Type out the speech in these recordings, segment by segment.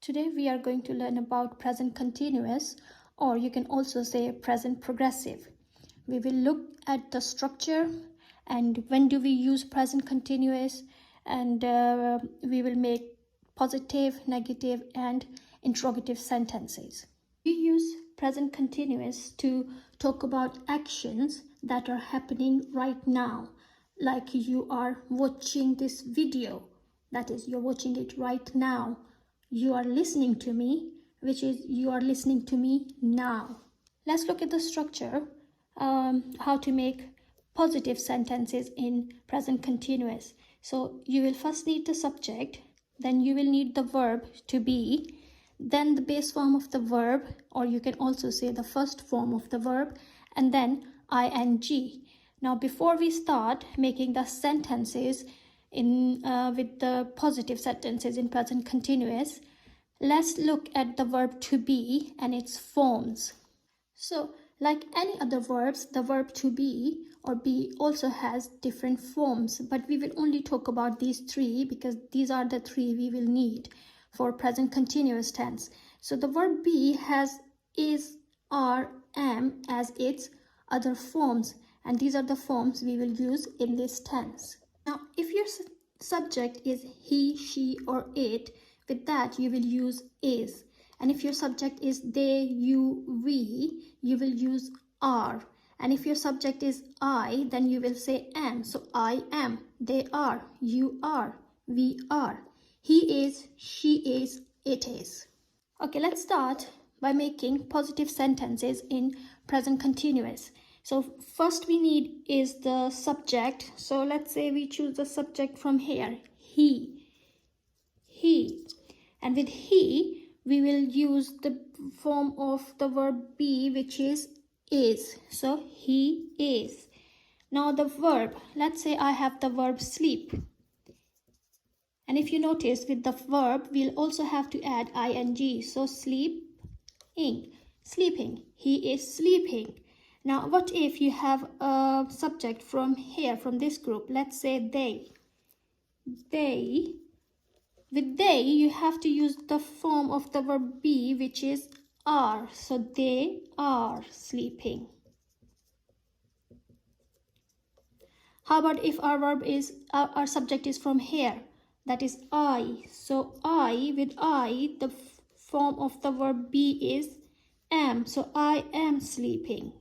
Today we are going to learn about present continuous, or you can also say present progressive. We will look at the structure and when do we use present continuous, and we will make positive, negative and interrogative sentences. We use present continuous to talk about actions that are happening right now, like you are watching this video, that is, you're watching it right now. You are listening to me, which is you are listening to me now. Let's look at the structure, how to make positive sentences in present continuous. So you will first need the subject, then you will need the verb to be, then the base form of the verb, or you can also say the first form of the verb, and then ing. Now before we start making the sentences with the positive sentences in present continuous, let's look at the verb to be and its forms. So like any other verbs, the verb to be or be also has different forms, but we will only talk about these three because these are the three we will need for present continuous tense. So the verb be has is, are, am as its other forms, and these are the forms we will use in this tense. Now, if your subject is he, she, or it, with that you will use is. And if your subject is they, you, we, you will use are. And if your subject is I, then you will say am. So I am, they are, you are, we are, he is, she is, it is. Okay, let's start by making positive sentences in present continuous. So first we need is the subject. So let's say we choose the subject from here, he. And with he, we will use the form of the verb be, which is. So he is. Now the verb, let's say I have the verb sleep. And if you notice with the verb, we'll also have to add ing. So sleeping. He is sleeping. Now, what if you have a subject from here, from this group? Let's say they. With they, you have to use the form of the verb be, which is are. So they are sleeping. How about if our verb is, our subject is from here? That is I. So I, with I, the form of the verb be is am. So I am sleeping.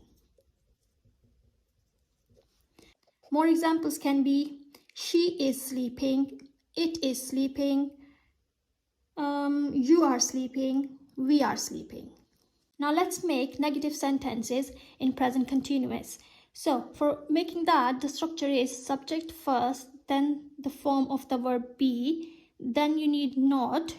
More examples can be she is sleeping, it is sleeping, you are sleeping, we are sleeping. Now let's make negative sentences in present continuous. So for making that, the structure is subject first, then the form of the verb be, then you need not,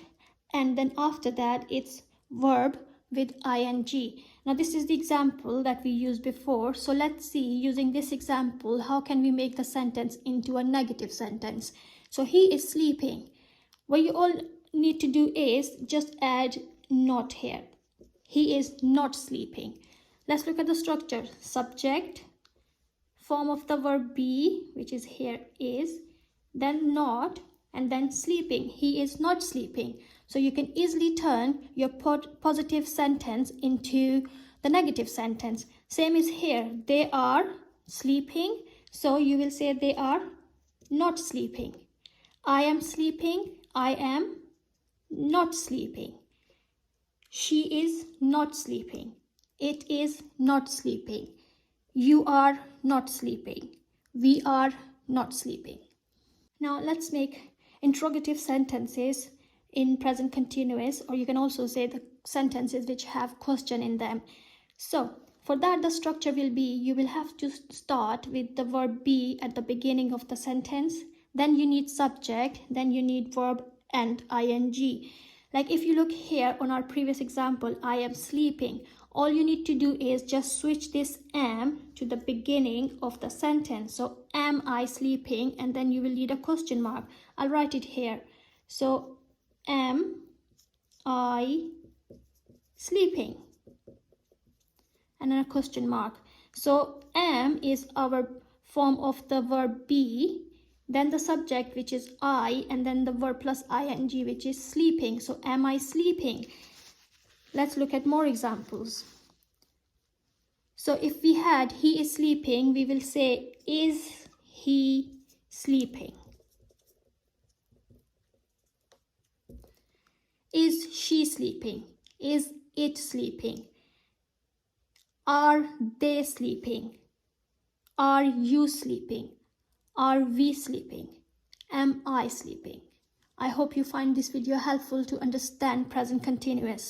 and then after that it's verb with ing. Now this is the example that we used before. So let's see, using this example, how can we make the sentence into a negative sentence. So he is sleeping. What you all need to do is just add not here. He is not sleeping. Let's look at the structure. Subject, form of the verb be, which is here is, then not, and then sleeping. He is not sleeping. So you can easily turn your positive sentence into the negative sentence. Same is here. They are sleeping. So you will say they are not sleeping. I am sleeping. I am not sleeping. She is not sleeping. It is not sleeping. You are not sleeping. We are not sleeping. Now let's make interrogative sentences in present continuous, or you can also say the sentences which have question in them. So for that, the structure will be, you will have to start with the verb be at the beginning of the sentence. Then you need subject, then you need verb and ing. Like if you look here on our previous example, I am sleeping. All you need to do is just switch this am to the beginning of the sentence. So am I sleeping? And then you will need a question mark. I'll write it here. So am I sleeping? And then a question mark. So am is our form of the verb be, then the subject, which is I, and then the verb plus ing, which is sleeping. So am I sleeping? Let's look at more examples. So if we had he is sleeping, we will say is he sleeping? Is she sleeping? Is it sleeping? Are they sleeping? Are you sleeping? Are we sleeping? Am I sleeping? I hope you find this video helpful to understand present continuous.